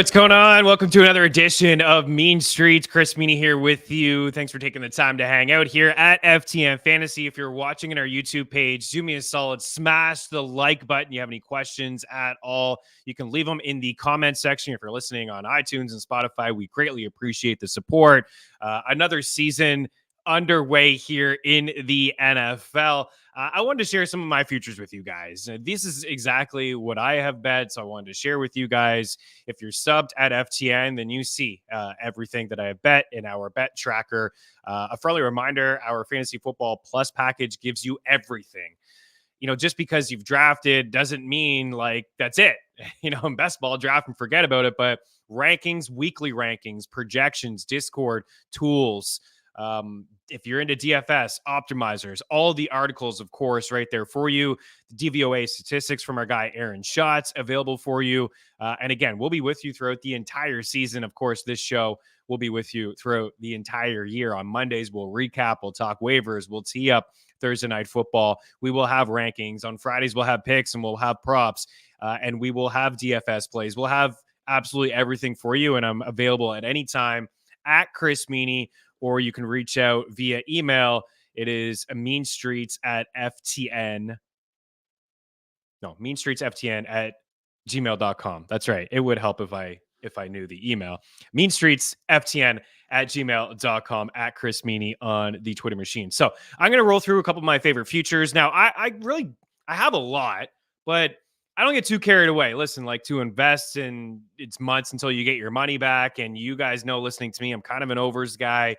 what's going on? Welcome to another edition of Mean Streets. Chris Meaney here with you. Thanks for taking the time to hang out here at FTN Fantasy. If you're watching on our YouTube page, do me a solid, smash the like button. You have any questions at all, you can leave them in the comment section. If you're listening on iTunes and Spotify, we greatly appreciate the support. Another season underway here in the NFL. I wanted to share some of my futures with you guys. This is exactly what I have bet, so I wanted to share with you guys. If you're subbed at FTN, then you see everything that I have bet in our bet tracker. A friendly reminder, our Fantasy Football Plus package gives you everything. Just because you've drafted doesn't mean like that's it. In best ball, draft and forget about it. But rankings, weekly rankings, projections, Discord, tools, if you're into DFS, optimizers, all the articles, of course, right there for you. The DVOA statistics from our guy Aaron Schatz available for you. And again, we'll be with you throughout the entire season. Of course, this show will be with you throughout the entire year. On Mondays, we'll recap, we'll talk waivers, we'll tee up Thursday Night Football. We will have rankings. On Fridays, we'll have picks and we'll have props. And we will have DFS plays. We'll have absolutely everything for you. And I'm available at any time at Chris Meaney, or you can reach out via email. It is meanstreetsftn@gmail.com. That's right. It would help if I knew the email. meanstreetsftn@gmail.com, at Chris Meaney on the Twitter machine. So I'm going to roll through a couple of my favorite futures. Now, I have a lot, but I don't get too carried away. Listen, like to invest in it's months until you get your money back. And you guys know, listening to me, I'm kind of an overs guy.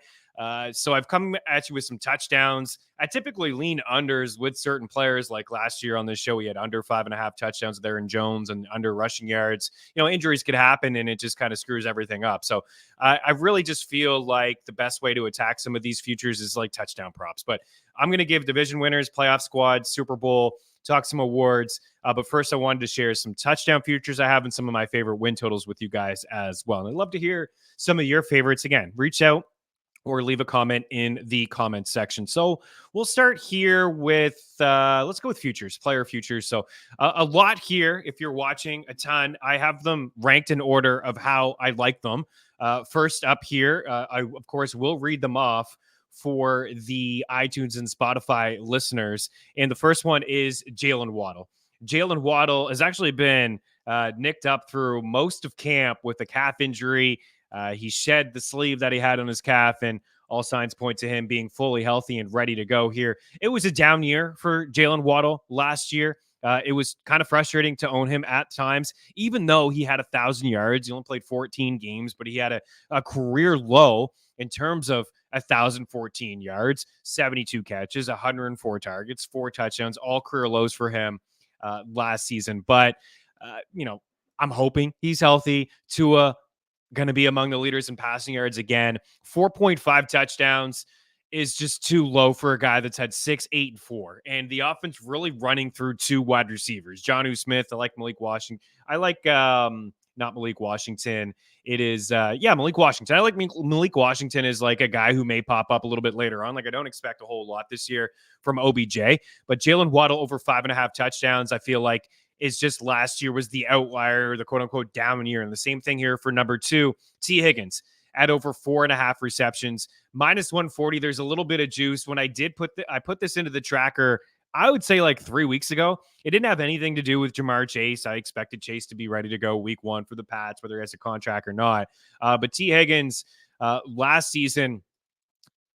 So I've come at you with some touchdowns. I typically lean unders with certain players. Like last year on this show, we had under 5.5 touchdowns there in Jones and under rushing yards. Injuries could happen and it just kind of screws everything up. So I really just feel like the best way to attack some of these futures is like touchdown props. But I'm going to give division winners, playoff squad, Super Bowl, talk some awards. But first, I wanted to share some touchdown futures I have and some of my favorite win totals with you guys as well. And I'd love to hear some of your favorites. Again, reach out or leave a comment in the comment section. So we'll start here with, let's go with futures, player futures. So a lot here. If you're watching, a ton. I have them ranked in order of how I like them. First up here, I, of course, will read them off for the iTunes and Spotify listeners. And the first one is Jalen Waddle. Jalen Waddle has actually been nicked up through most of camp with a calf injury. He shed the sleeve that he had on his calf, and all signs point to him being fully healthy and ready to go here. It was a down year for Jalen Waddle last year. It was kind of frustrating to own him at times, even though he had 1,000 yards. He only played 14 games, but he had a career low in terms of 1,014 yards, 72 catches, 104 targets, 4 touchdowns, all career lows for him last season. But, I'm hoping he's healthy. Tua going to be among the leaders in passing yards again. 4.5 touchdowns is just too low for a guy that's had 6, 8, and 4. And the offense really running through 2 wide receivers. Jonnu Smith. I like Malik Washington. I like, not Malik Washington. It is, Malik Washington. I like Malik Washington is like a guy who may pop up a little bit later on. Like I don't expect a whole lot this year from OBJ, but Jalen Waddle over 5.5 touchdowns, I feel like is just last year was the outlier, the quote unquote down year. And the same thing here for number 2, T Higgins at over 4.5 receptions, minus 140. There's a little bit of juice. When I did I put this into the tracker, I would say like 3 weeks ago. It didn't have anything to do with Jamar Chase. I expected Chase to be ready to go week 1 for the Pats, whether he has a contract or not. But T Higgins last season,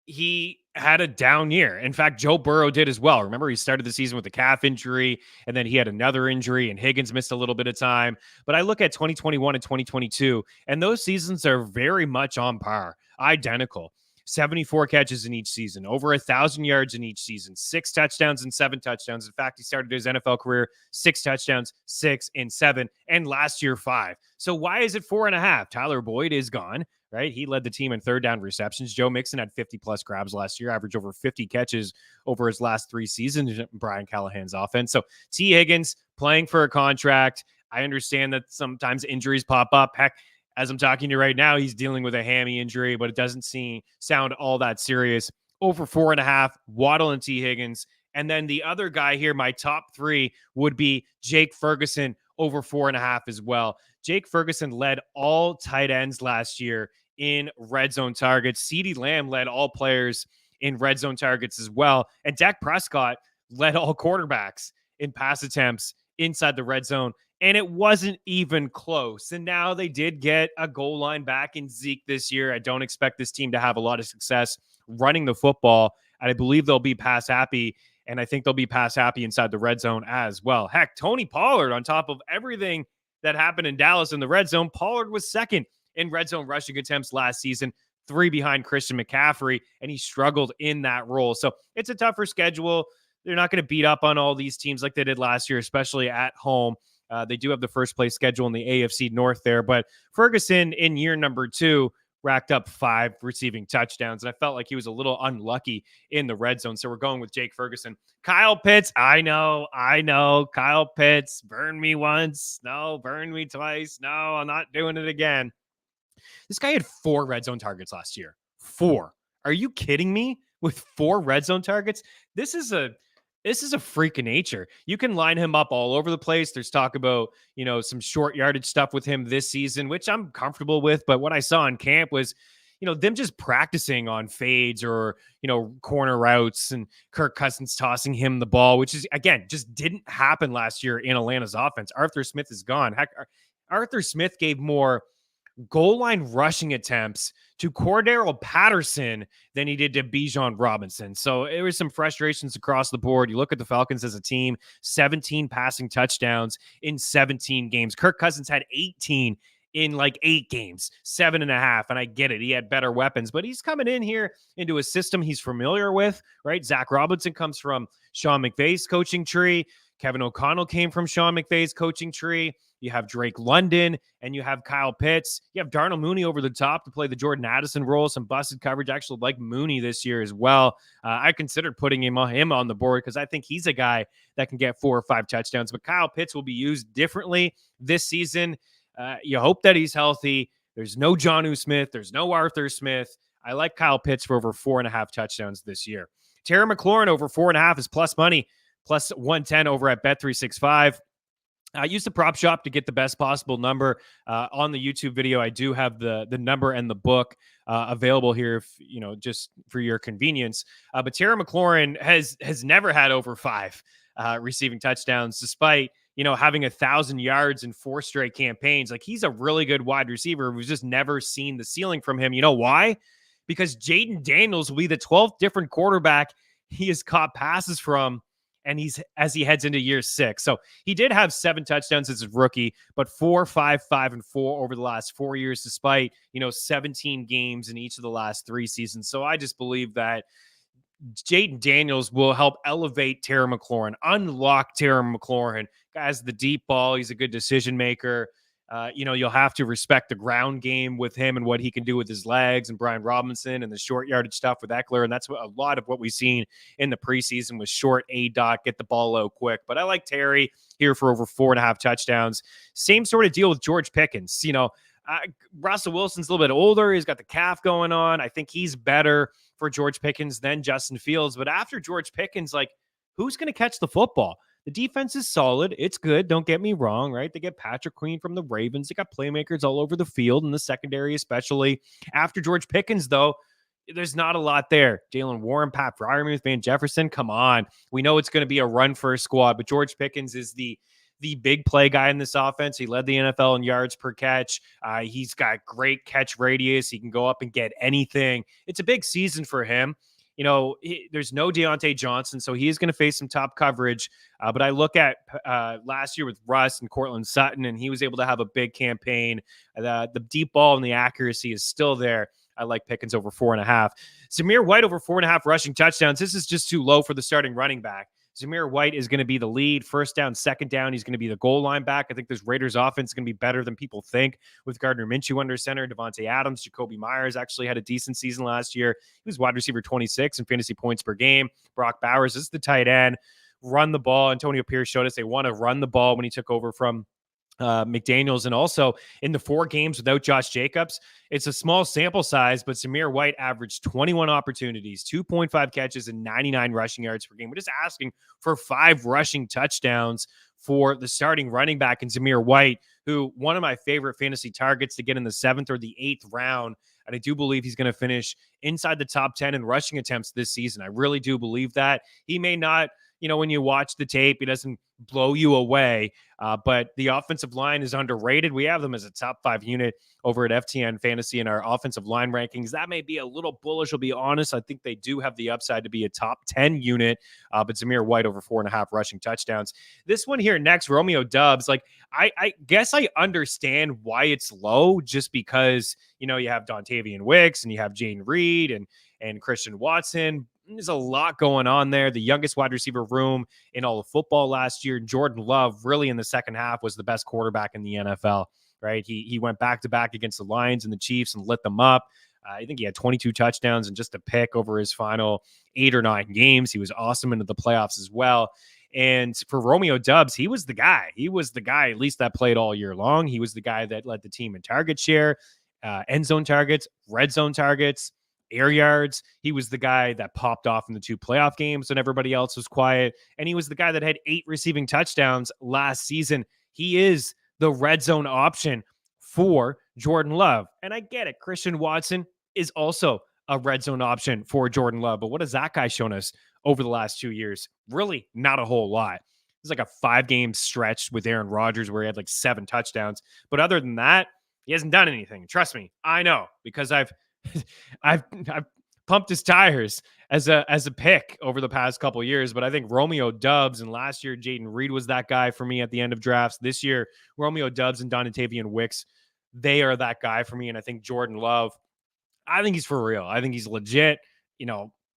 he had a down year. In fact, Joe Burrow did as well. Remember, he started the season with a calf injury, and then he had another injury, and Higgins missed a little bit of time. But I look at 2021 and 2022, and those seasons are very much on par, identical. 74 catches in each season, over 1,000 yards in each season, 6 touchdowns and 7 touchdowns. In fact, he started his NFL career 6 touchdowns, 6 and 7, and last year 5. So why is it 4.5? Tyler Boyd is gone, right? He led the team in third down receptions. Joe Mixon had 50-plus grabs last year, averaged over 50 catches over his last 3 seasons in Brian Callahan's offense. So T. Higgins playing for a contract. I understand that sometimes injuries pop up. Heck, as I'm talking to you right now, he's dealing with a hammy injury, but it doesn't sound all that serious. Over 4.5, Waddle and T. Higgins. And then the other guy here, my top 3 would be Jake Ferguson over 4.5 as well. Jake Ferguson led all tight ends last year in red zone targets. CeeDee Lamb led all players in red zone targets as well. And Dak Prescott led all quarterbacks in pass attempts inside the red zone. And it wasn't even close. And now they did get a goal line back in Zeke this year. I don't expect this team to have a lot of success running the football. And I believe they'll be pass happy. And I think they'll be pass happy inside the red zone as well. Heck, Tony Pollard, on top of everything that happened in Dallas in the red zone, Pollard was second in red zone rushing attempts last season, 3 behind Christian McCaffrey, and he struggled in that role. So it's a tougher schedule. They're not going to beat up on all these teams like they did last year, especially at home. They do have the first place schedule in the AFC North there, but Ferguson in year number 2 racked up 5 receiving touchdowns, and I felt like he was a little unlucky in the red zone. So we're going with Jake Ferguson. Kyle Pitts, I know. Kyle Pitts, burn me once. No, burn me twice. No, I'm not doing it again. This guy had 4 red zone targets last year. 4. Are you kidding me? With 4 red zone targets? This is a freak of nature. You can line him up all over the place. There's talk about, some short yardage stuff with him this season, which I'm comfortable with. But what I saw in camp was, them just practicing on fades or, corner routes and Kirk Cousins tossing him the ball, which is, again, just didn't happen last year in Atlanta's offense. Arthur Smith is gone. Heck, Arthur Smith gave more goal line rushing attempts to Cordero Patterson than he did to Bijan Robinson. So there was some frustrations across the board. You look at the Falcons as a team, 17 passing touchdowns in 17 games. Kirk Cousins had 18 in like 8 games, 7.5. And I get it. He had better weapons, but he's coming in here into a system he's familiar with, right? Zach Robinson comes from Sean McVay's coaching tree. Kevin O'Connell came from Sean McVay's coaching tree. You have Drake London and you have Kyle Pitts. You have Darnell Mooney over the top to play the Jordan Addison role, some busted coverage. I actually like Mooney this year as well. I considered putting him on the board because I think he's a guy that can get 4 or 5 touchdowns. But Kyle Pitts will be used differently this season. You hope that he's healthy. There's no Jonnu Smith. There's no Arthur Smith. I like Kyle Pitts for over 4.5 touchdowns this year. Terry McLaurin over 4.5 is plus money, plus 110 over at Bet365. I used the prop shop to get the best possible number on the YouTube video. I do have the number and the book available here, if, just for your convenience. But Terry McLaurin has never had over 5 receiving touchdowns, despite having 1,000 yards in 4 straight campaigns. Like, he's a really good wide receiver. We've just never seen the ceiling from him. You know why? Because Jaden Daniels will be the 12th different quarterback he has caught passes from. And as he heads into year 6. So he did have 7 touchdowns as a rookie, but 4, 5, 5, and 4 over the last 4 years, despite, 17 games in each of the last 3 seasons. So I just believe that Jaden Daniels will help elevate Terry McLaurin, unlock Terry McLaurin. Guys, the deep ball, he's a good decision maker. You'll have to respect the ground game with him and what he can do with his legs, and Brian Robinson and the short yardage stuff with Eckler. And that's a lot of what we've seen in the preseason was short A-dot, get the ball out quick. But I like Terry here for over 4.5 touchdowns. Same sort of deal with George Pickens. Russell Wilson's a little bit older. He's got the calf going on. I think he's better for George Pickens than Justin Fields. But after George Pickens, who's going to catch the football? The defense is solid. It's good. Don't get me wrong, right? They get Patrick Queen from the Ravens. They got playmakers all over the field, in the secondary especially. After George Pickens, though, there's not a lot there. Jalen Warren, Pat Freiermuth, Van Jefferson, come on. We know it's going to be a run-first squad, but George Pickens is the big play guy in this offense. He led the NFL in yards per catch. He's got great catch radius. He can go up and get anything. It's a big season for him. There's no Deontay Johnson, so he is going to face some top coverage. But I look at last year with Russ and Cortland Sutton, and he was able to have a big campaign. The deep ball and the accuracy is still there. I like Pickens over 4.5. Zamir White over 4.5 rushing touchdowns. This is just too low for the starting running back. Zamir White is going to be the lead. First down, second down, he's going to be the goal line back. I think this Raiders offense is going to be better than people think with Gardner Minshew under center. Devontae Adams, Jacoby Myers actually had a decent season last year. He was wide receiver 26 in fantasy points per game. Brock Bowers, this is the tight end. Run the ball. Antonio Pierce showed us they want to run the ball when he took over from McDaniels. And also in the 4 games without Josh Jacobs, it's a small sample size, but Zamir White averaged 21 opportunities, 2.5 catches, and 99 rushing yards per game. We're just asking for 5 rushing touchdowns for the starting running back in Zamir White, who one of my favorite fantasy targets to get in the 7th or the 8th round. And I do believe he's going to finish inside the top 10 in rushing attempts this season. I really do believe that. He may not, when you watch the tape, he doesn't blow you away. But the offensive line is underrated. We have them as a top 5 unit over at FTN Fantasy in our offensive line rankings. That may be a little bullish, I'll be honest. I think they do have the upside to be a top 10 unit, but Zamir White over 4.5 rushing touchdowns. This one here next, Romeo Doubs, I guess I understand why it's low, just because, you have Dontavian Wicks and you have Jane Reed and Christian Watson. There's a lot going on there. The youngest wide receiver room in all of football last year. Jordan Love, really in the second half, was the best quarterback in the NFL, right? He went back-to-back against the Lions and the Chiefs and lit them up. I think he had 22 touchdowns and just a pick over his final 8 or 9 games. He was awesome into the playoffs as well. And for Romeo Doubs, he was the guy. He was the guy, at least, that played all year long. He was the guy that led the team in target share, end zone targets, red zone targets, air yards. He was the guy that popped off in the 2 playoff games when everybody else was quiet. And he was the guy that had 8 receiving touchdowns last season. He is the red zone option for Jordan Love. And I get it. Christian Watson is also a red zone option for Jordan Love. But what has that guy shown us over the last 2 years? Really not a whole lot. It's like a 5-game stretch with Aaron Rodgers where he had 7 touchdowns. But other than that, he hasn't done anything. Trust me, I know, because I've pumped his tires as a pick over the past couple of years. But I think Romeo Doubs, and last year Jayden Reed was that guy for me at the end of drafts. This year, Romeo Doubs and Dontavian Wicks, they are that guy for me. And I think Jordan Love, I think he's for real. I think he's legit.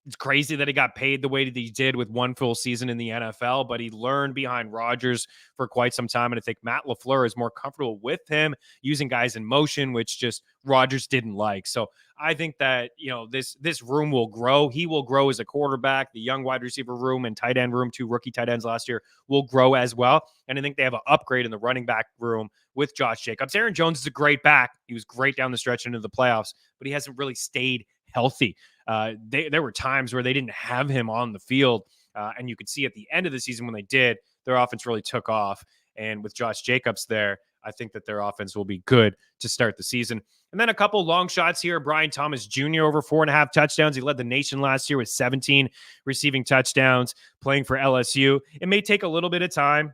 It's crazy that he got paid the way that he did with 1 full season in the NFL, but he learned behind Rodgers for quite some time. And I think Matt LaFleur is more comfortable with him using guys in motion, which just Rodgers didn't like. So I think that, this room will grow. He will grow as a quarterback. The young wide receiver room and tight end room, 2 rookie tight ends last year, will grow as well. And I think they have an upgrade in the running back room with Josh Jacobs. Aaron Jones is a great back. He was great down the stretch into the playoffs, but he hasn't really stayed healthy. There were times where they didn't have him on the field, and you could see at the end of the season when they did, their offense really took off. And with Josh Jacobs there, I think that their offense will be good to start the season. And then a couple long shots here. Brian Thomas Jr. over 4.5 touchdowns. He led the nation last year with 17 receiving touchdowns, playing for LSU. It may take a little bit of time.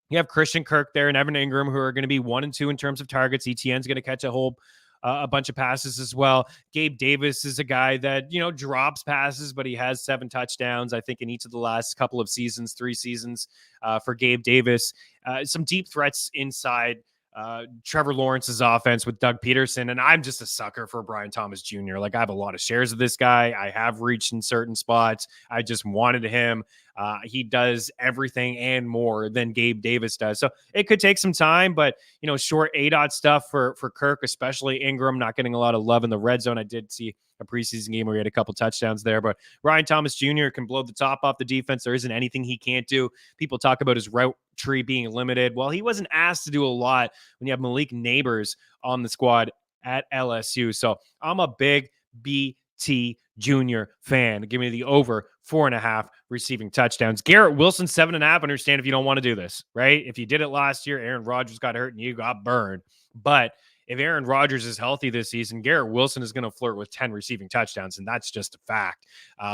You have Christian Kirk there and Evan Ingram, who are going to be 1 and 2 in terms of targets. ETN's going to catch a bunch of passes as well. Gabe Davis is a guy that, drops passes, but he has 7 touchdowns, I think, in each of the last couple of seasons, 3 seasons for Gabe Davis. Some deep threats inside Trevor Lawrence's offense with Doug Peterson. And I'm just a sucker for Brian Thomas Jr. I have a lot of shares of this guy. I have reached in certain spots. I just wanted him. He does everything and more than Gabe Davis does. So it could take some time, but, short ADOT stuff for Kirk, especially Ingram, not getting a lot of love in the red zone. I did see a preseason game where he had a couple touchdowns there, but Ryan Thomas Jr. can blow the top off the defense. There isn't anything he can't do. People talk about his route tree being limited. Well, he wasn't asked to do a lot when you have Malik Neighbors on the squad at LSU. So I'm a big BT Jr. fan. Give me the over 4.5 receiving touchdowns. Garrett Wilson, 7.5. Understand if you don't want to do this, right? If you did it last year, Aaron Rodgers got hurt and you got burned. But if Aaron Rodgers is healthy this season, Garrett Wilson is going to flirt with 10 receiving touchdowns, and that's just a fact.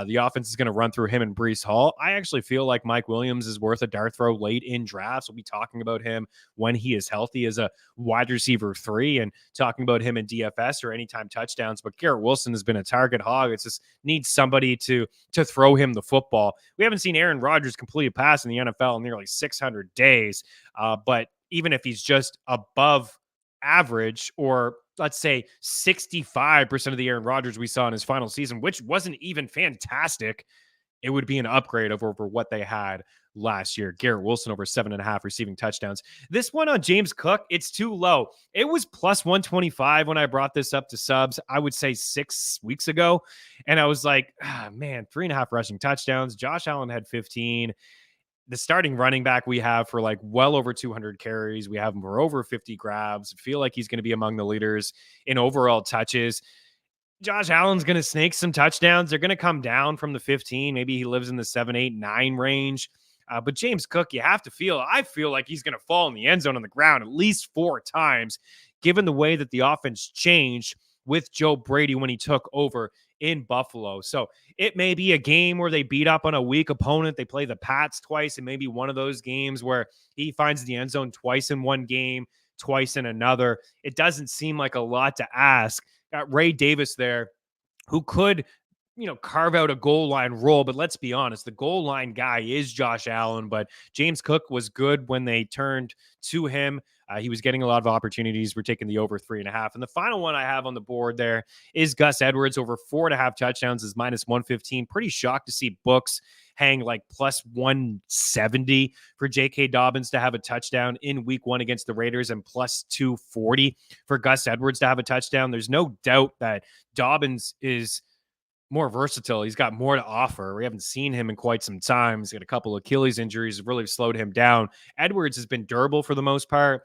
The offense is going to run through him and Breece Hall. I actually feel like Mike Williams is worth a dart throw late in drafts. We'll be talking about him when he is healthy as a wide receiver 3 and talking about him in DFS or anytime touchdowns. But Garrett Wilson has been a target hog. It just needs somebody to throw him the football. We haven't seen Aaron Rodgers complete a pass in the NFL in nearly 600 days. But even if he's just above average, or let's say 65% of the Aaron Rodgers we saw in his final season, which wasn't even fantastic, it would be an upgrade over what they had last year. Garrett Wilson over 7.5 receiving touchdowns. This one on James Cook, it's too low. It was plus 125 when I brought this up to subs, I would say 6 weeks ago. And I was like, man, 3.5 rushing touchdowns. Josh Allen had 15. The starting running back we have for well over 200 carries. We have him for over 50 grabs. I feel like he's going to be among the leaders in overall touches. Josh Allen's going to snake some touchdowns. They're going to come down from the 15. Maybe he lives in the 7, 8, 9 range. But James Cook, I feel like he's going to fall in the end zone on the ground at least 4 times, given the way that the offense changed with Joe Brady when he took over in Buffalo. So it may be a game where they beat up on a weak opponent. They play the Pats twice, and maybe one of those games where he finds the end zone twice in one game, twice in another. It doesn't seem like a lot to ask. Got Ray Davis there, who could, carve out a goal line role. But let's be honest, the goal line guy is Josh Allen. But James Cook was good when they turned to him. He was getting a lot of opportunities. We're taking the over 3.5. And the final one I have on the board there is Gus Edwards over 4.5 touchdowns is minus 115. Pretty shocked to see books hang like plus 170 for J.K. Dobbins to have a touchdown in week 1 against the Raiders and plus 240 for Gus Edwards to have a touchdown. There's no doubt that Dobbins is more versatile. He's got more to offer. We haven't seen him in quite some time. He's got a couple of Achilles injuries, really slowed him down. Edwards has been durable for the most part,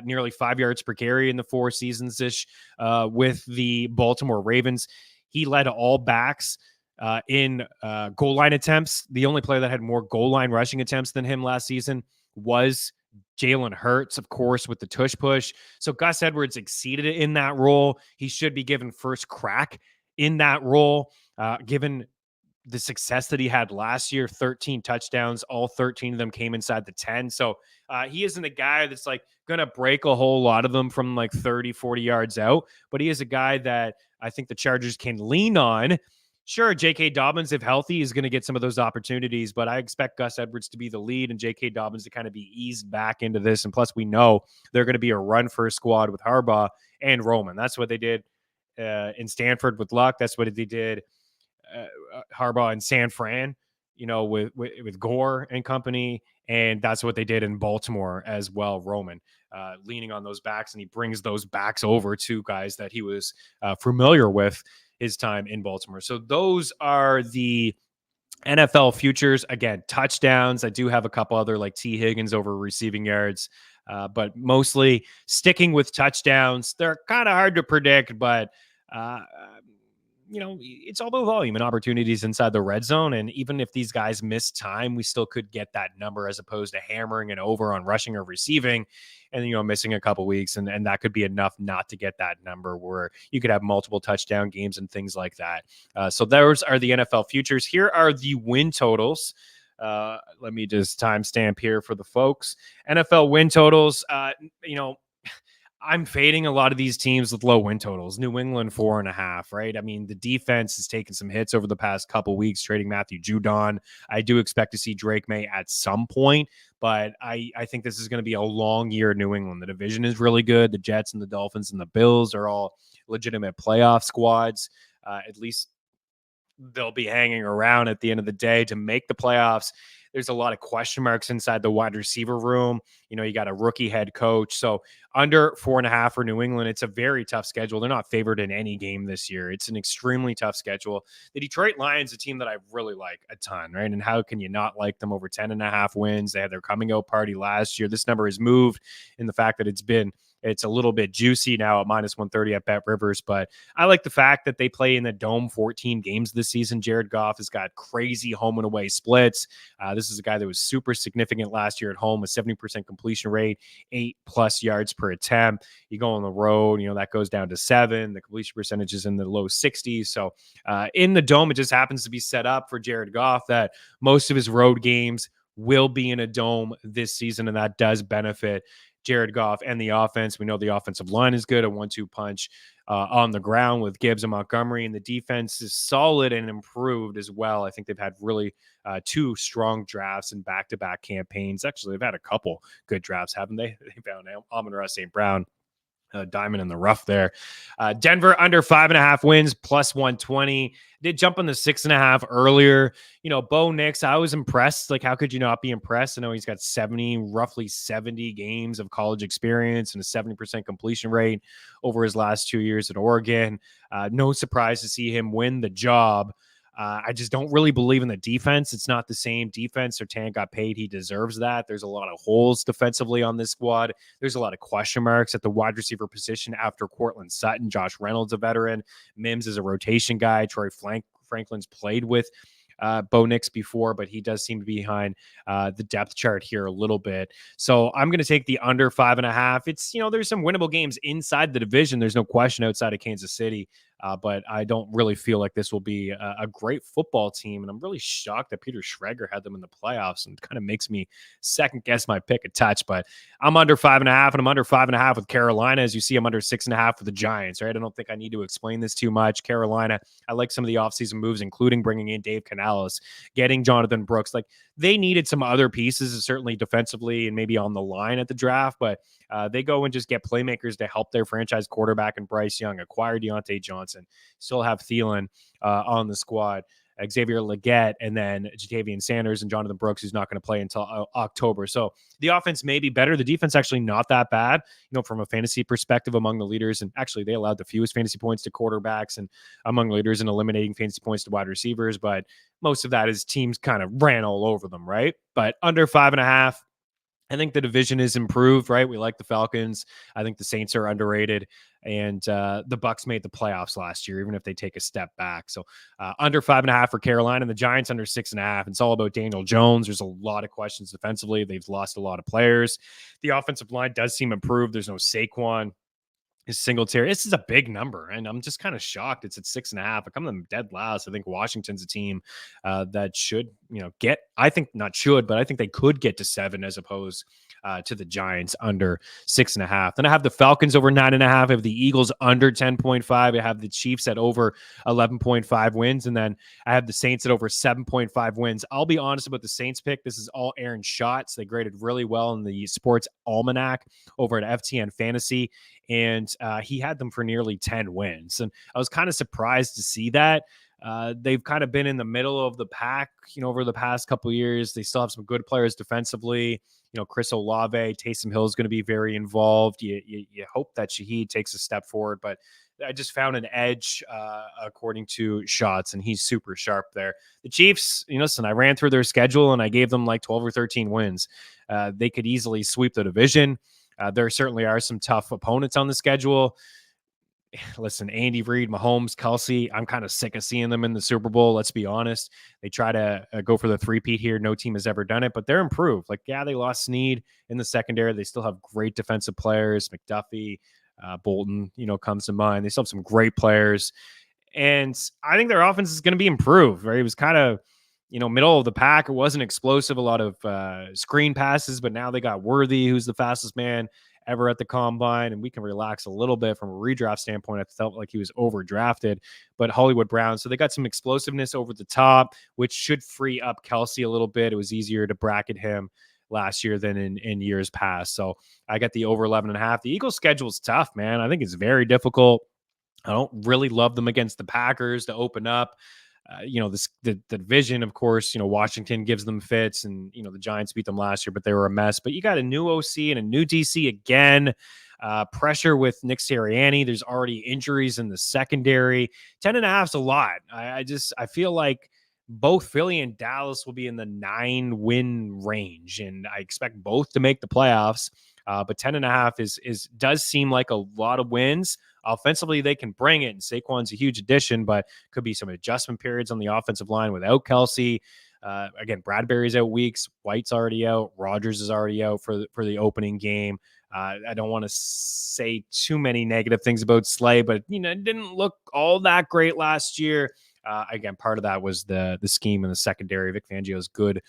nearly 5 yards per carry in the 4 seasons-ish with the Baltimore Ravens. He led all backs in goal line attempts. The only player that had more goal line rushing attempts than him last season was Jalen Hurts, of course, with the tush push. So Gus Edwards exceeded it in that role. He should be given first crack in that role, given the success that he had last year. 13 touchdowns, all 13 of them came inside the 10. So he isn't a guy that's like going to break a whole lot of them from like 30, 40 yards out, but he is a guy that I think the Chargers can lean on. Sure, J.K. Dobbins, if healthy, is going to get some of those opportunities, but I expect Gus Edwards to be the lead and J.K. Dobbins to kind of be eased back into this. And plus, we know they're going to be a run-first squad with Harbaugh and Roman. That's what they did in Stanford with Luck. That's what they did Harbaugh and San Fran, with Gore and company. And that's what they did in Baltimore as well, Roman, leaning on those backs. And he brings those backs over to guys that he was familiar with his time in Baltimore. So those are the NFL futures. Again, touchdowns. I do have a couple other like T. Higgins over receiving yards, but mostly sticking with touchdowns. They're kind of hard to predict, but it's all about volume and opportunities inside the red zone. And even if these guys miss time, we still could get that number as opposed to hammering it over on rushing or receiving and, missing a couple weeks. And that could be enough not to get that number where you could have multiple touchdown games and things like that. So those are the NFL futures. Here are the win totals. Let me just timestamp here for the folks. NFL win totals, I'm fading a lot of these teams with low win totals. New England 4.5, right? I mean, the defense has taken some hits over the past couple weeks, trading Matthew Judon. I do expect to see Drake May at some point, but I think this is going to be a long year in New England. The division is really good. The Jets and the Dolphins and the Bills are all legitimate playoff squads. At least they'll be hanging around at the end of the day to make the playoffs. There's a lot of question marks inside the wide receiver room. You got a rookie head coach. So under 4.5 for New England, it's a very tough schedule. They're not favored in any game this year. It's an extremely tough schedule. The Detroit Lions, a team that I really like a ton, right? And how can you not like them? Over 10.5 wins. They had their coming out party last year. This number has moved in the fact that it's a little bit juicy now at minus 130 at Bet Rivers, but I like the fact that they play in the Dome 14 games this season. Jared Goff has got crazy home and away splits. This is a guy that was super significant last year at home, a 70% completion rate, 8+ yards per attempt. You go on the road, that goes down to 7. The completion percentage is in the low 60s. So in the Dome, it just happens to be set up for Jared Goff that most of his road games will be in a Dome this season, and that does benefit Jared Goff and the offense. We know the offensive line is good, a 1-2 punch on the ground with Gibbs and Montgomery, and the defense is solid and improved as well. I think they've had really 2 strong drafts in back-to-back campaigns. Actually, they've had a couple good drafts, haven't they? They found Amon-Ra St. Brown. Diamond in the rough there. Denver under 5.5 wins, plus 120. Did jump on the 6.5 earlier. Bo Nix, I was impressed. Like, how could you not be impressed? I know he's got roughly 70 games of college experience and a 70% completion rate over his last 2 years at Oregon. No surprise to see him win the job. I just don't really believe in the defense. It's not the same defense. Surtain got paid. He deserves that. There's a lot of holes defensively on this squad. There's a lot of question marks at the wide receiver position after Cortland Sutton. Josh Reynolds, a veteran. Mims is a rotation guy. Troy Franklin's played with Bo Nix before, but he does seem to be behind the depth chart here a little bit. So I'm going to take the under 5.5. It's, there's some winnable games inside the division. There's no question outside of Kansas City. But I don't really feel like this will be a great football team. And I'm really shocked that Peter Schrager had them in the playoffs, and it kind of makes me second guess my pick a touch. But I'm under 5.5, and I'm under 5.5 with Carolina. As you see, I'm under 6.5 with the Giants, right? I don't think I need to explain this too much. Carolina, I like some of the offseason moves, including bringing in Dave Canales, getting Jonathan Brooks. Like, they needed some other pieces, certainly defensively and maybe on the line at the draft, but they go and just get playmakers to help their franchise quarterback and Bryce Young, acquire Deontay Johnson, still have Thielen on the squad, Xavier Legette, and then Jatavian Sanders and Jonathan Brooks, who's not going to play until October. So the offense may be better. The defense actually not that bad, from a fantasy perspective, among the leaders. And actually, they allowed the fewest fantasy points to quarterbacks and among leaders in eliminating fantasy points to wide receivers. But most of that is teams kind of ran all over them, right? But under 5.5. I think the division is improved, right? We like the Falcons. I think the Saints are underrated, and the Bucks made the playoffs last year, even if they take a step back. So under 5.5 for Carolina, and the Giants under 6.5. It's all about Daniel Jones. There's a lot of questions defensively. They've lost a lot of players. The offensive line does seem improved. There's no Saquon. His Singletary. This is a big number, and I'm just kind of shocked. It's at 6.5. I come them dead last. I think Washington's a team that should, get. I think not should, but I think they could get to 7 as opposed to the Giants under 6.5. Then I have the Falcons over 9.5. I have the Eagles under 10.5. I have the Chiefs at over 11.5 wins, and then I have the Saints at over 7.5 wins. I'll be honest about the Saints pick. This is all Aaron Schatz. They graded really well in the Sports Almanac over at FTN Fantasy, and he had them for nearly 10 wins. And I was kind of surprised to see that. They've kind of been in the middle of the pack, over the past couple of years. They still have some good players defensively. Chris Olave, Taysom Hill is going to be very involved. You hope that Shaheed takes a step forward, but I just found an edge according to Schatz, and he's super sharp there. The Chiefs, listen, I ran through their schedule and I gave them like 12 or 13 wins. They could easily sweep the division. There certainly are some tough opponents on the schedule. Listen, Andy Reid, Mahomes, Kelsey, I'm kind of sick of seeing them in the Super Bowl. Let's be honest. They try to go for the three-peat here. No team has ever done it, but they're improved. Like, yeah, they lost Snead in the secondary. They still have great defensive players. McDuffie, Bolton, comes to mind. They still have some great players. And I think their offense is going to be improved, right? It was kind of, middle of the pack. It wasn't explosive, a lot of screen passes, but now they got Worthy, who's the fastest man ever at the combine, and we can relax a little bit from a redraft standpoint. I felt like he was overdrafted, but Hollywood Brown. So they got some explosiveness over the top, which should free up Kelsey a little bit. It was easier to bracket him last year than in years past. So I got the over 11.5. The Eagles schedule is tough, man. I think it's very difficult. I don't really love them against the Packers to open up. The division, of course, Washington gives them fits, and, the Giants beat them last year, but they were a mess. But you got a new OC and a new DC again. Pressure with Nick Sirianni. There's already injuries in the secondary. 10.5 is a lot. I feel like both Philly and Dallas will be in the 9-win range, and I expect both to make the playoffs. But 10.5 does seem like a lot of wins. Offensively, they can bring it, and Saquon's a huge addition, but could be some adjustment periods on the offensive line without Kelsey. Again, Bradbury's out weeks. White's already out. Rodgers is already out for the opening game. I don't want to say too many negative things about Slay, but it didn't look all that great last year. Again, part of that was the scheme in the secondary. Vic Fangio is good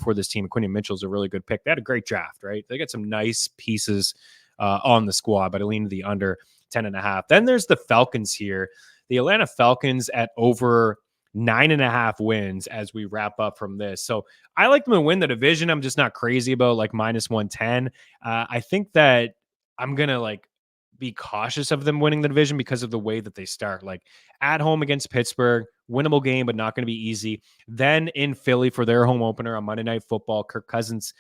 for this team. Quinion Mitchell's a really good pick. They had a great draft, right? They got some nice pieces on the squad, but I lean to the under 10.5. Then there's the Falcons here. The Atlanta Falcons at over 9.5 wins as we wrap up from this. So I like them to win the division. I'm just not crazy about like minus 110. I think that I'm going to be cautious of them winning the division because of the way that they start. Like at home against Pittsburgh, winnable game, but not going to be easy. Then in Philly for their home opener on Monday Night Football. Kirk Cousins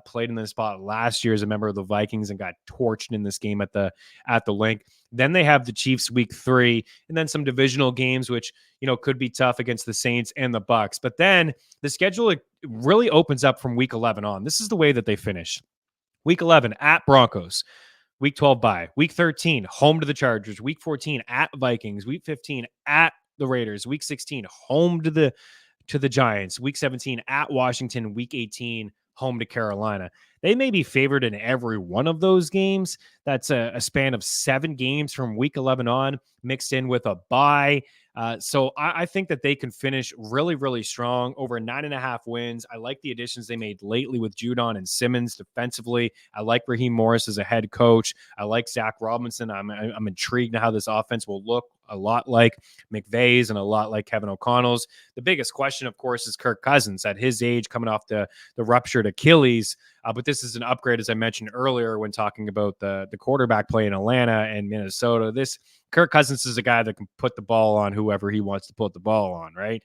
played in the spot last year as a member of the Vikings and got torched in this game at the link. Then they have the Chiefs week 3, and then some divisional games, which, could be tough against the Saints and the Bucks. But then the schedule really opens up from week 11 on. This is the way that they finish. Week 11 at Broncos. Week 12 bye. Week 13, home to the Chargers. Week 14 at Vikings. Week 15 at the Raiders. Week 16, home to the to the Giants, week 17 at Washington, week 18 home to Carolina. They may be favored in every one of those games. That's a span of 7 games from week 11 on, mixed in with a bye. So I think that they can finish really, really strong, over 9.5 wins. I like the additions they made lately with Judon and Simmons defensively. I like Raheem Morris as a head coach. I like Zach Robinson. I'm intrigued to how this offense will look, a lot like McVay's and a lot like Kevin O'Connell's. The biggest question, of course, is Kirk Cousins at his age, coming off the ruptured Achilles. But this is an upgrade, as I mentioned earlier, when talking about the quarterback play in Atlanta and Minnesota. This Kirk Cousins is a guy that can put the ball on whoever he wants to put the ball on, right?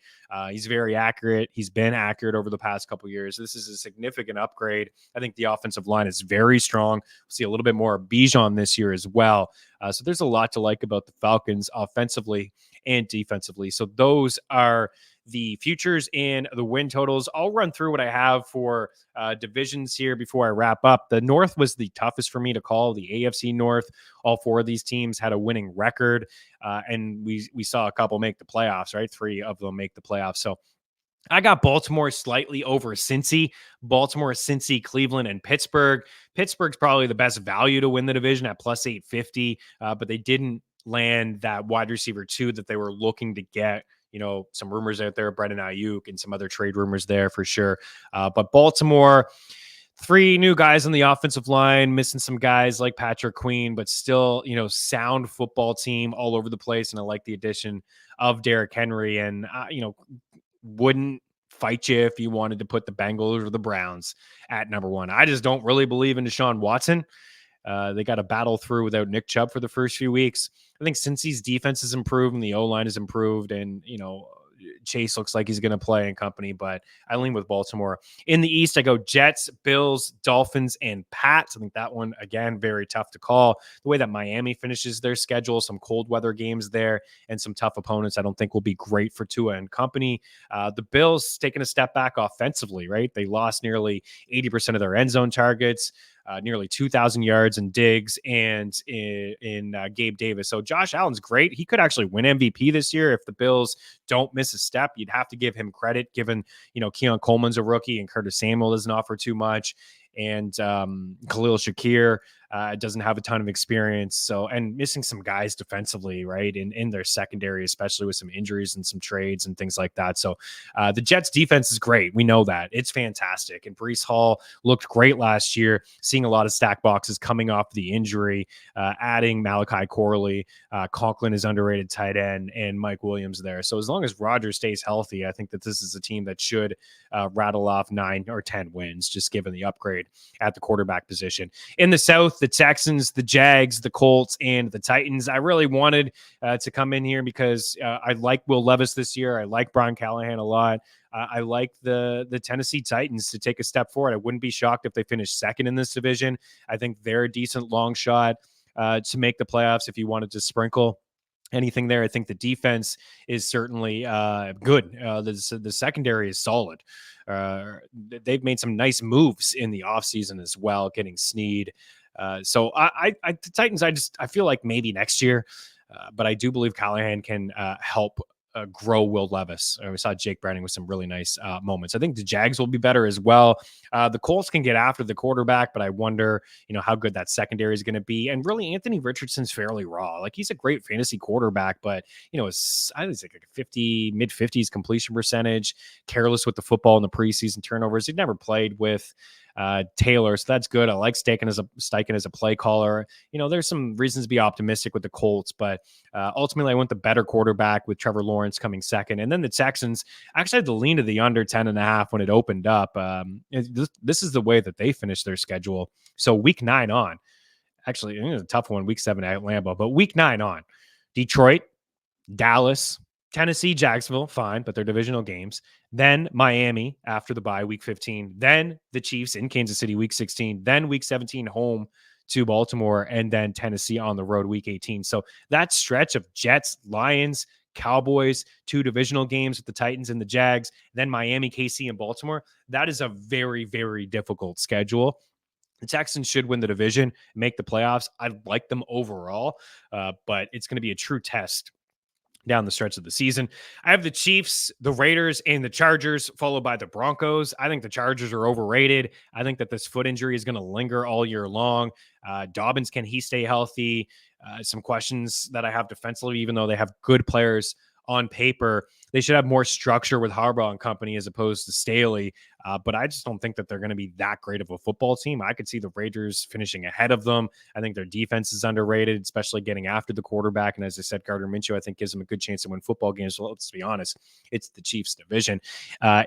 He's very accurate. He's been accurate over the past couple of years. This is a significant upgrade. I think the offensive line is very strong. We'll see a little bit more of Bijan this year as well. So there's a lot to like about the Falcons offensively and defensively. So those are the futures and the win totals. I'll run through what I have for divisions here before I wrap up. The North was the toughest for me to call. The AFC North, all 4 of these teams had a winning record, and we saw a couple make the playoffs, right? 3 of them make the playoffs. So I got Baltimore slightly over Cincy. Baltimore, Cincy, Cleveland, and Pittsburgh. Pittsburgh's probably the best value to win the division at plus 850, but they didn't land that wide receiver 2 that they were looking to get. Some rumors out there, Brendan Ayuk and some other trade rumors there for sure. But Baltimore, 3 new guys on the offensive line, missing some guys like Patrick Queen, but still, sound football team all over the place. And I like the addition of Derrick Henry, and, wouldn't fight you if you wanted to put the Bengals or the Browns at number 1. I just don't really believe in Deshaun Watson. They got to battle through without Nick Chubb for the first few weeks. I think Cincy's defense has improved and the O-line has improved, and, Chase looks like he's going to play in company, but I lean with Baltimore. In the East, I go Jets, Bills, Dolphins, and Pats. I think that one, again, very tough to call. The way that Miami finishes their schedule, some cold weather games there, and some tough opponents I don't think will be great for Tua and company. The Bills taking a step back offensively, right? They lost nearly 80% of their end zone targets. Nearly 2,000 yards in Diggs and in Gabe Davis. So Josh Allen's great. He could actually win MVP this year if the Bills don't miss a step. You'd have to give him credit, given, Keon Coleman's a rookie and Curtis Samuel doesn't offer too much. And Khalil Shakir doesn't have a ton of experience. So, and missing some guys defensively, right, in their secondary, especially with some injuries and some trades and things like that. So the Jets defense is great. We know that. It's fantastic. And Breece Hall looked great last year, seeing a lot of stack boxes coming off the injury, adding Malachi Corley, Conklin is underrated tight end, and Mike Williams there. So as long as Rodgers stays healthy, I think that this is a team that should rattle off 9 or 10 wins, just given the upgrade at the quarterback position. In the South, the Texans, the Jags, the Colts, and the Titans. I really wanted to come in here because I like Will Levis this year. I like Brian Callahan a lot. I like the Tennessee Titans to take a step forward. I wouldn't be shocked if they finish second in this division. I think they're a decent long shot to make the playoffs if you wanted to sprinkle anything there. I think the defense is certainly good. The secondary is solid. They've made some nice moves in the offseason as well, getting Snead. So the Titans, I feel like maybe next year, but I do believe Callahan can help grow Will Levis. We saw Jake Browning with some really nice moments. I think the Jags will be better as well. The Colts can get after the quarterback, but I wonder, how good that secondary is going to be. And really, Anthony Richardson's fairly raw. Like, he's a great fantasy quarterback, but I think it's like a mid-50s completion percentage, careless with the football in the preseason turnovers. He'd never played with Taylor, so that's good. I like Steichen as a play caller. There's some reasons to be optimistic with the Colts, but ultimately I went the better quarterback with Trevor Lawrence coming second. And then the Texans actually had to lean to the under 10.5 when it opened up. This is the way that they finished their schedule. So week 9 on, actually, it was a tough one, week 7 at Lambeau, but week 9 on, Detroit, Dallas, Tennessee, Jacksonville, fine, but they're divisional games. Then Miami after the bye, week 15. Then the Chiefs in Kansas City, week 16. Then week 17, home to Baltimore. And then Tennessee on the road, week 18. So that stretch of Jets, Lions, Cowboys, 2 divisional games with the Titans and the Jags, then Miami, KC, and Baltimore, that is a very, very difficult schedule. The Texans should win the division, make the playoffs. I like them overall, but it's going to be a true test down the stretch of the season. I have the Chiefs, the Raiders, and the Chargers, followed by the Broncos. I think the Chargers are overrated. I think that this foot injury is going to linger all year long. Dobbins, can he stay healthy? Some questions that I have defensively, even though they have good players on paper. They should have more structure with Harbaugh and company as opposed to Staley. But I just don't think that they're going to be that great of a football team. I could see the Raiders finishing ahead of them. I think their defense is underrated, especially getting after the quarterback. And as I said, Gardner Minshew, I think, gives them a good chance to win football games. Well, let's be honest, it's the Chiefs division.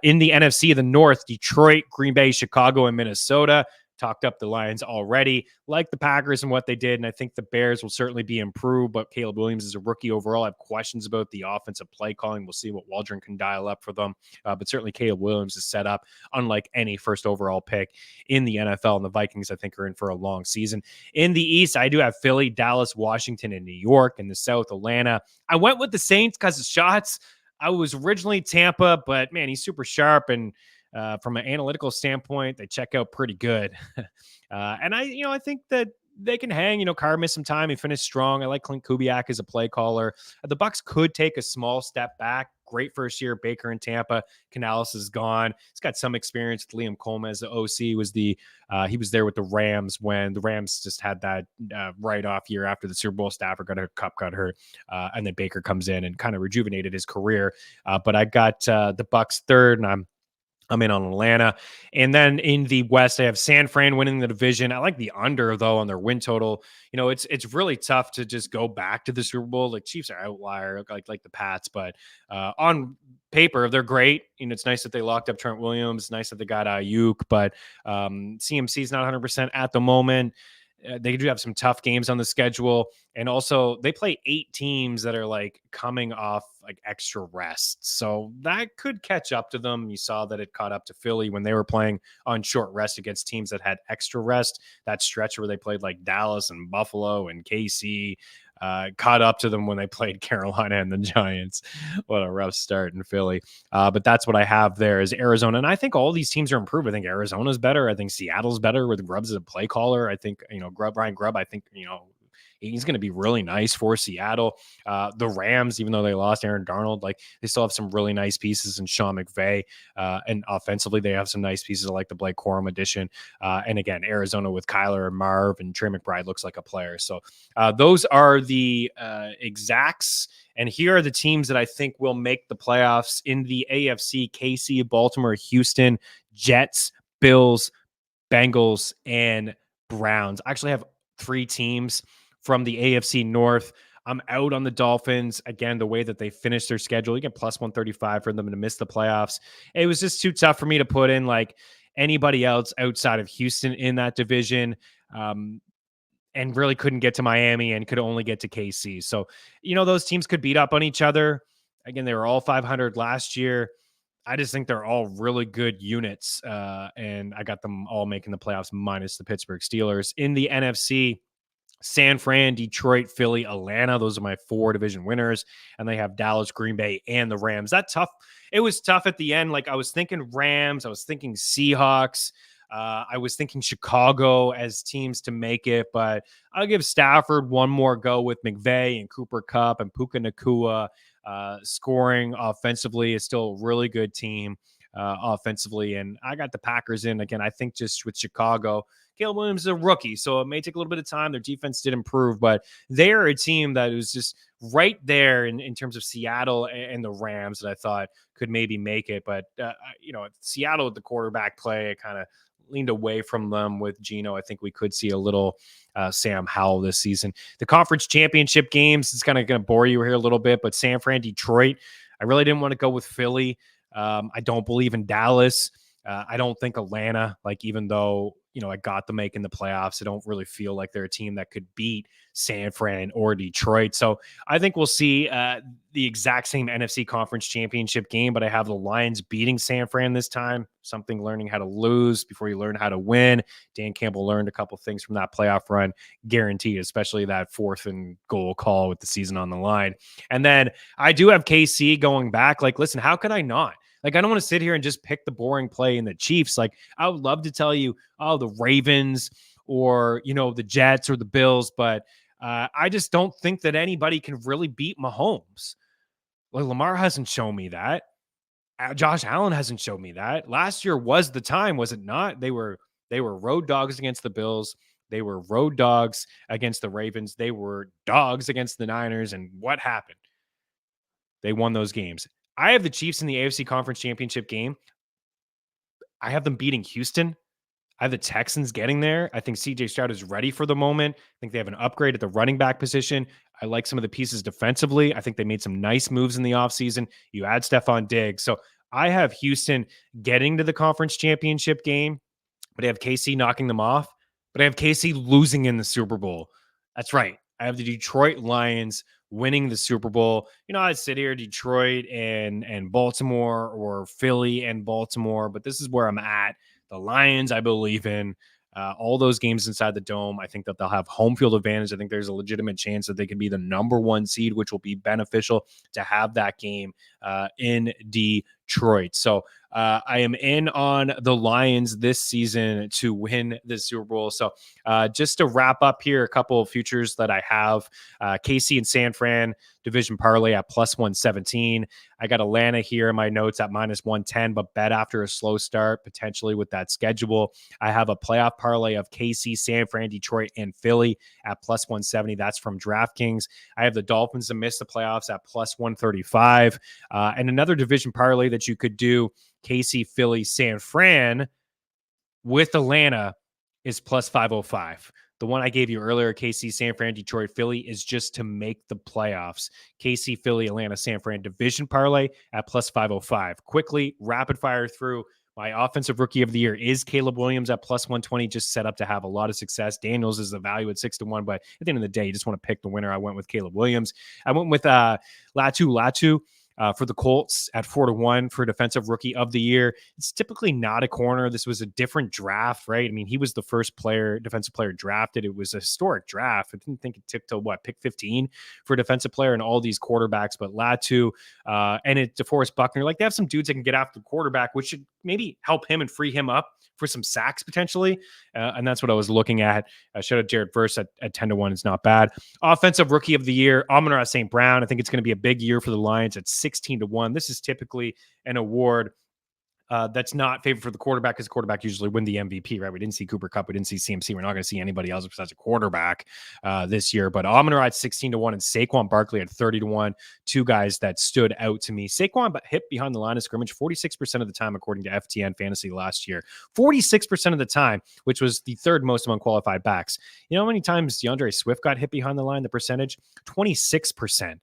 In the NFC of the North, Detroit, Green Bay, Chicago, and Minnesota. Talked up the Lions already, like the Packers and what they did. And I think the Bears will certainly be improved, but Caleb Williams is a rookie overall. I have questions about the offensive play calling. We'll see what Waldron can dial up for them. But certainly Caleb Williams is set up unlike any first overall pick in the NFL. And the Vikings, I think, are in for a long season. In the East, I do have Philly, Dallas, Washington, and New York. In the South, Atlanta. I went with the Saints because of shots. I was originally Tampa, but man, he's super sharp, and from an analytical standpoint, they check out pretty good. And I think that they can hang. Carr missed some time. He finished strong. I like Clint Kubiak as a play caller. The Bucs could take a small step back. Great first year. Baker in Tampa. Canales is gone. He's got some experience with Liam Coleman as the OC. He was there with the Rams when the Rams just had that write-off year after the Super Bowl. Stafford got hurt, and then Baker comes in and kind of rejuvenated his career. But I got the Bucs third, and I'm in on Atlanta. And then in the West, I have San Fran winning the division. I like the under, though, on their win total. It's really tough to just go back to the Super Bowl. Like, Chiefs are outlier, like the Pats, but on paper, they're great. It's nice that they locked up Trent Williams. Nice that they got Ayuk, but CMC is not 100% at the moment. They do have some tough games on the schedule. And also they play 8 teams that are like coming off like extra rest. So that could catch up to them. You saw that it caught up to Philly when they were playing on short rest against teams that had extra rest. That stretch where they played like Dallas and Buffalo and KC, caught up to them when they played Carolina and the Giants. What a rough start in Philly. But that's what I have there is Arizona. And I think all these teams are improved. I think Arizona's better. I think Seattle's better with Grubbs as a play caller. I think, Ryan Grubb, I think, he's going to be really nice for Seattle. The Rams, even though they lost Aaron Darnold, like they still have some really nice pieces in Sean McVay. And offensively, they have some nice pieces like the Blake Corum addition. And again, Arizona with Kyler and Marv and Trey McBride looks like a player. So those are the exacts. And here are the teams that I think will make the playoffs in the AFC: KC, Baltimore, Houston, Jets, Bills, Bengals, and Browns. I actually have 3 teams from the AFC North. I'm out on the Dolphins. Again, the way that they finished their schedule, you get plus 135 for them to miss the playoffs. It was just too tough for me to put in like anybody else outside of Houston in that division. And really couldn't get to Miami and could only get to KC. So, those teams could beat up on each other. Again, they were all 500 last year. I just think they're all really good units. And I got them all making the playoffs minus the Pittsburgh Steelers. In the NFC, San Fran, Detroit, Philly, Atlanta. Those are my 4 division winners. And they have Dallas, Green Bay, and the Rams. It was tough at the end. Like I was thinking Rams, I was thinking Seahawks. I was thinking Chicago as teams to make it, but I'll give Stafford one more go with McVay and Cooper Kupp and Puka Nacua. Scoring offensively is still a really good team offensively. And I got the Packers in again. I think just with Chicago, Caleb Williams is a rookie, so it may take a little bit of time. Their defense did improve, but they are a team that was just right there in terms of Seattle and the Rams that I thought could maybe make it. But, Seattle with the quarterback play, kind of leaned away from them with Geno. I think we could see a little Sam Howell this season. The conference championship games, it's kind of going to bore you here a little bit, but San Fran, Detroit, I really didn't want to go with Philly. I don't believe in Dallas. I don't think Atlanta, like even though, I got them making the playoffs, I don't really feel like they're a team that could beat San Fran or Detroit. So I think we'll see the exact same NFC conference championship game, but I have the Lions beating San Fran this time. Something learning how to lose before you learn how to win. Dan Campbell learned a couple things from that playoff run, guaranteed, especially that 4th and goal call with the season on the line. And then I do have KC going back. Like, listen, how could I not? Like, I don't want to sit here and just pick the boring play in the Chiefs. Like, I would love to tell you, the Ravens or, the Jets or the Bills, but I just don't think that anybody can really beat Mahomes. Like Lamar hasn't shown me that. Josh Allen hasn't shown me that. Last year was the time, was it not? They were road dogs against the Bills. They were road dogs against the Ravens. They were dogs against the Niners. And what happened? They won those games. I have the Chiefs in the AFC Conference Championship game. I have them beating Houston. I have the Texans getting there. I think CJ Stroud is ready for the moment. I think they have an upgrade at the running back position. I like some of the pieces defensively. I think they made some nice moves in the offseason. You add Stephon Diggs. So I have Houston getting to the conference championship game, but I have KC knocking them off. But I have KC losing in the Super Bowl. That's right. I have the Detroit Lions winning the Super Bowl. You know, I'd sit here, Detroit and Baltimore, or Philly and Baltimore, but this is where I'm at. The Lions, I believe in. All those games inside the dome, I think that they'll have home field advantage. I think there's a legitimate chance that they could be the number one seed, which will be beneficial to have that game in Detroit. So I am in on the Lions this season to win the Super Bowl. So just to wrap up here, a couple of futures that I have. KC and San Fran division parlay at plus 117. I got Atlanta here in my notes at minus 110, but bet after a slow start, potentially with that schedule. I have a playoff parlay of KC, San Fran, Detroit, and Philly at plus 170. That's from DraftKings. I have the Dolphins to miss the playoffs at plus 135. And another division parlay that you could do, KC, Philly, San Fran with Atlanta is plus 505. The one I gave you earlier, KC, San Fran, Detroit, Philly, is just to make the playoffs. KC, Philly, Atlanta, San Fran division parlay at plus 505. Quickly, rapid fire through. My offensive rookie of the year is Caleb Williams at plus 120, just set up to have a lot of success. Daniels is the value at 6-1, but at the end of the day, you just want to pick the winner. I went with Caleb Williams. I went with Latu for the Colts at 4-1 for defensive rookie of the year. It's typically not a corner. This was a different draft, right? I mean, he was the first defensive player drafted. It was a historic draft. I didn't think it took to pick 15 for a defensive player and all these quarterbacks, but Latu and DeForest Buckner, like they have some dudes that can get after the quarterback, which should maybe help him and free him up for some sacks potentially. And that's what I was looking at. Shout out Jared Verse at 10-1 is not bad. Offensive rookie of the year, Amon-Ra St. Brown. I think it's going to be a big year for the Lions at 16-1. This is typically an award that's not favored for the quarterback, because the quarterback usually win the MVP, right? We didn't see Cooper Kupp. We didn't see CMC. We're not going to see anybody else besides a quarterback this year. But Amon-Ra at 16-1 and Saquon Barkley at 30-1. Two guys that stood out to me. Saquon hit behind the line of scrimmage 46% of the time, according to FTN Fantasy last year. 46% of the time, which was the third most of unqualified backs. You know how many times DeAndre Swift got hit behind the line, the percentage? 26%.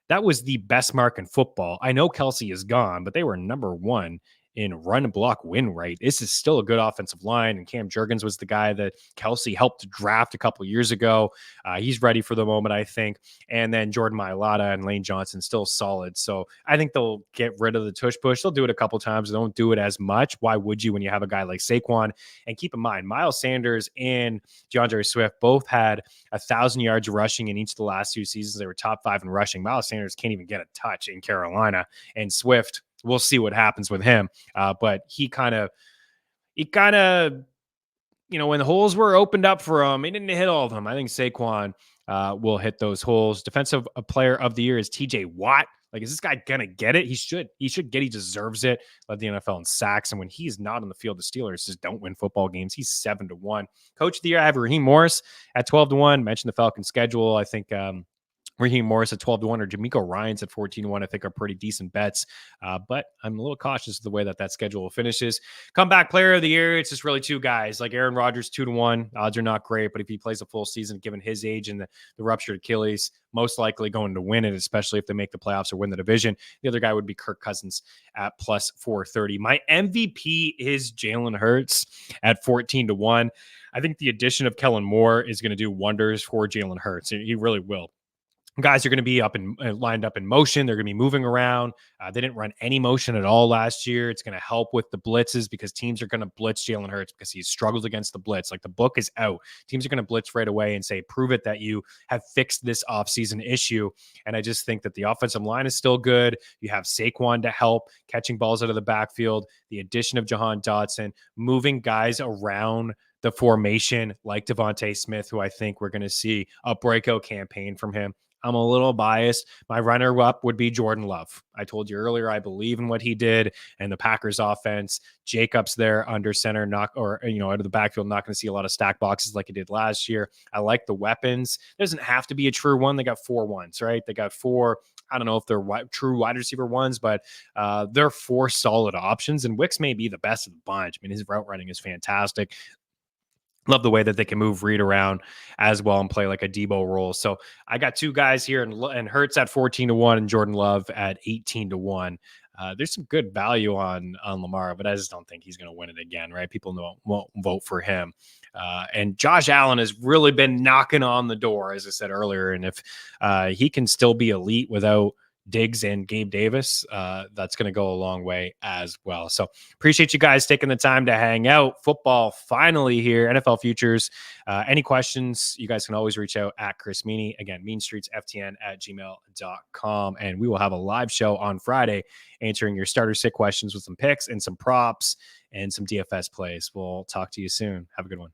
That was the best mark in football. I know Kelsey is gone, but they were number one in run and block win rate. This is still a good offensive line, and Cam Jurgens was the guy that Kelsey helped draft a couple years ago. He's ready for the moment, I think. And then Jordan Mailata and Lane Johnson still solid. So I think they'll get rid of the tush push. They'll do it a couple times. They don't do it as much. Why would you when you have a guy like Saquon? And keep in mind, Miles Sanders and DeAndre Swift both had 1,000 yards rushing in each of the last two seasons. They were top 5 in rushing. Miles Sanders can't even get a touch in Carolina, and Swift, we'll see what happens with him. But he kind of, when the holes were opened up for him, he didn't hit all of them. I think Saquon will hit those holes. Defensive player of the year is TJ Watt. Like, is this guy going to get it? He should get, he deserves it. Led the NFL in sacks. And when he's not on the field, the Steelers just don't win football games. He's 7-1. Coach of the year, I have Raheem Morris at 12-1. Mentioned the Falcons schedule. I think, Raheem Morris at 12-1 or D'Amico Ryans at 14-1, I think are pretty decent bets. But I'm a little cautious of the way that schedule finishes. Comeback player of the year, it's just really two guys. Like Aaron Rodgers, 2-1. Odds are not great, but if he plays a full season, given his age and the ruptured Achilles, most likely going to win it, especially if they make the playoffs or win the division. The other guy would be Kirk Cousins at plus 430. My MVP is Jalen Hurts at 14-1. I think the addition of Kellen Moore is going to do wonders for Jalen Hurts. He really will. Guys are going to be up and lined up in motion. They're going to be moving around. They didn't run any motion at all last year. It's going to help with the blitzes because teams are going to blitz Jalen Hurts because he's struggled against the blitz. Like, the book is out. Teams are going to blitz right away and say, prove it that you have fixed this offseason issue. And I just think that the offensive line is still good. You have Saquon to help catching balls out of the backfield. The addition of Jahan Dotson, moving guys around the formation like Devontae Smith, who I think we're going to see a breakout campaign from him. I'm a little biased. My runner up would be Jordan Love. I told you earlier, I believe in what he did and the Packers offense. Jacobs there under center, not, or, out of the backfield, not going to see a lot of stack boxes like he did last year. I like the weapons. It doesn't have to be a true one. They got 4 ones, right? They got 4. I don't know if they're true wide receiver ones, but they're 4 solid options. And Wicks may be the best of the bunch. I mean, his route running is fantastic. Love the way that they can move Reed around as well and play like a Debo role. So I got 2 guys here, and Hurts at 14-1 and Jordan Love at 18-1. There's some good value on Lamar, but I just don't think he's going to win it again, right? People won't vote for him. And Josh Allen has really been knocking on the door, as I said earlier. And if he can still be elite without Diggs and Gabe Davis, that's going to go a long way as well. So appreciate you guys taking the time to hang out. Football finally here, NFL futures. Any questions, you guys can always reach out at Chris Meaney. Again, meanstreetsftn@gmail.com. And we will have a live show on Friday answering your starter sit questions with some picks and some props and some DFS plays. We'll talk to you soon. Have a good one.